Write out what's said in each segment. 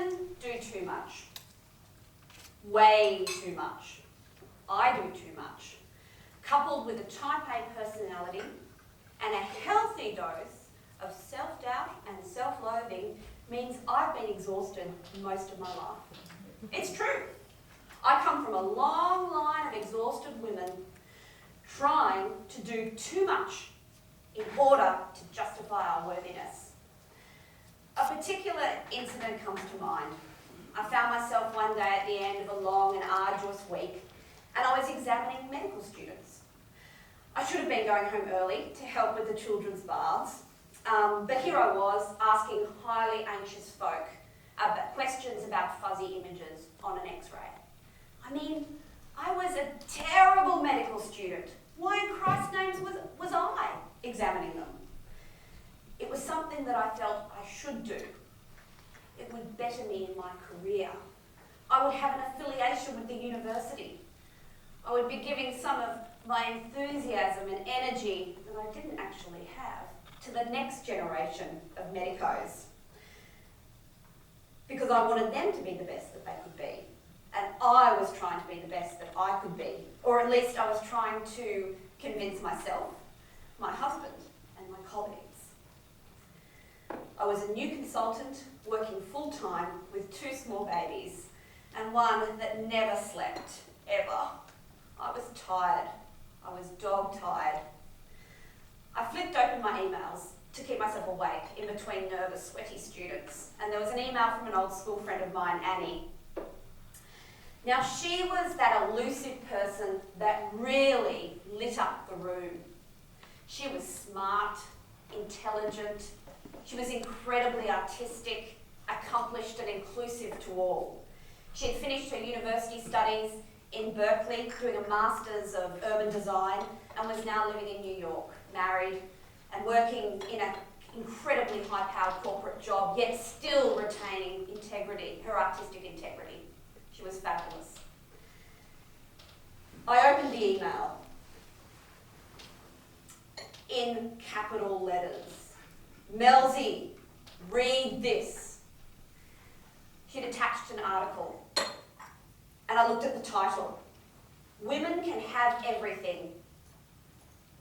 Women do too much. Way too much. I do too much. Coupled with a type A personality and a healthy dose of self-doubt and self-loathing means I've been exhausted most of my life. It's true. I come from a long line of exhausted women trying to do too much in order to justify our worthiness. A particular incident comes to mind. I found myself one day at the end of a long and arduous week, and I was examining medical students. I should have been going home early to help with the children's baths, but here I was asking highly anxious folk about questions about fuzzy images on an X-ray. I mean, I was a terrible medical student. Why in Christ's name was I examining them? It was something that I felt I should do. It would better me in my career. I would have an affiliation with the university. I would be giving some of my enthusiasm and energy that I didn't actually have to the next generation of medicos. Because I wanted them to be the best that they could be. And I was trying to be the best that I could be. Or at least I was trying to convince myself, my husband, and my colleagues. I was a new consultant working full-time with 2 small babies and one that never slept, ever. I was tired. I was dog-tired. I flicked open my emails to keep myself awake in between nervous, sweaty students, and there was an email from an old school friend of mine, Annie. Now, she was that elusive person that really lit up the room. She was smart, intelligent, she was incredibly artistic, accomplished and inclusive to all. She had finished her university studies in Berkeley, doing a Master's of Urban Design, and was now living in New York, married and working in an incredibly high-powered corporate job, yet still retaining integrity, her artistic integrity. She was fabulous. I opened the email in capital letters. Melzy, read this. She'd attached an article, and I looked at the title. Women can have everything,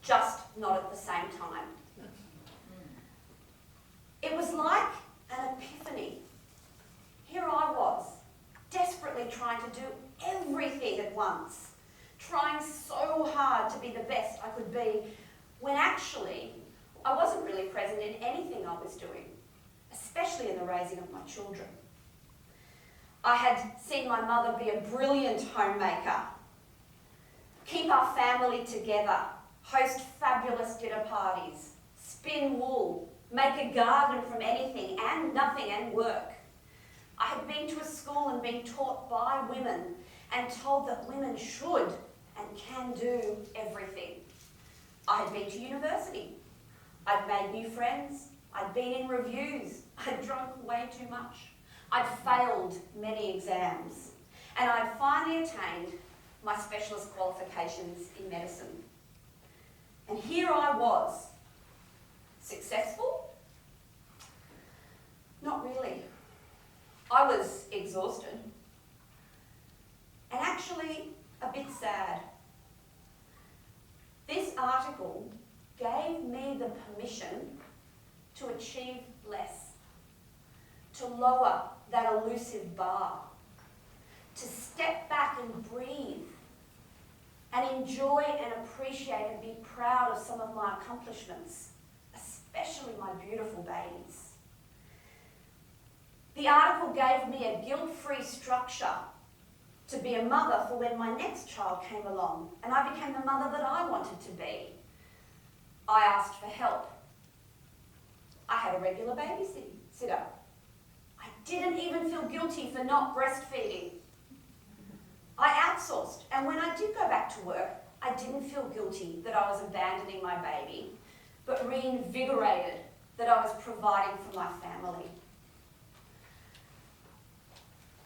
just not at the same time. It was like an epiphany. Here I was, desperately trying to do everything at once, trying so hard to be the best I could be, when actually I wasn't really present in anything I was doing, especially in the raising of my children. I had seen my mother be a brilliant homemaker, keep our family together, host fabulous dinner parties, spin wool, make a garden from anything and nothing and work. I had been to a school and been taught by women and told that women should and can do everything. I had been to university. I'd made new friends. I'd been in reviews. I'd drunk way too much. I'd failed many exams. And I'd finally attained my specialist qualifications in medicine. And here I was. Successful? Not really. I was exhausted. And actually a bit sad. This article gave me the permission to achieve less, to lower that elusive bar, to step back and breathe, and enjoy and appreciate and be proud of some of my accomplishments, especially my beautiful babies. The article gave me a guilt-free structure to be a mother for when my next child came along, and I became the mother that I wanted to be. I asked for help. I had a regular babysitter. I didn't even feel guilty for not breastfeeding. I outsourced, and when I did go back to work, I didn't feel guilty that I was abandoning my baby, but reinvigorated that I was providing for my family.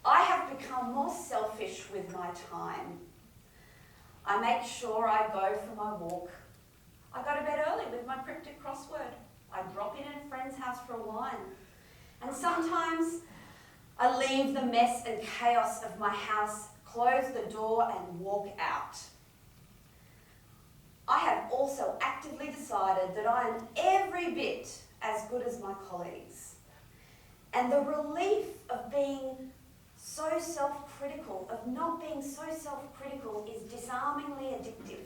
I have become more selfish with my time. I make sure I go for my walk. I go to bed early with my cryptic crossword. I drop in at a friend's house for a wine. And sometimes I leave the mess and chaos of my house, close the door and walk out. I have also actively decided that I am every bit as good as my colleagues. And the relief of being so self-critical, of not being so self-critical, is disarmingly addictive.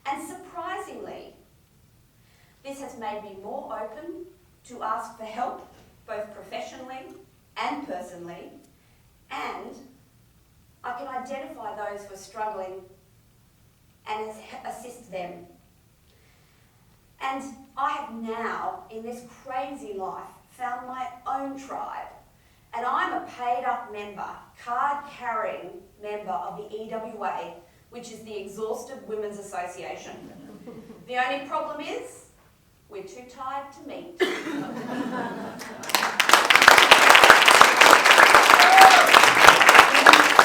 And surprisingly, this has made me more open to ask for help, both professionally and personally, and I can identify those who are struggling and assist them. And I have now, in this crazy life, found my own tribe. And I'm a paid-up member, card-carrying member of the EWA, which is the Exhausted Women's Association. The only problem is, we're too tired to meet.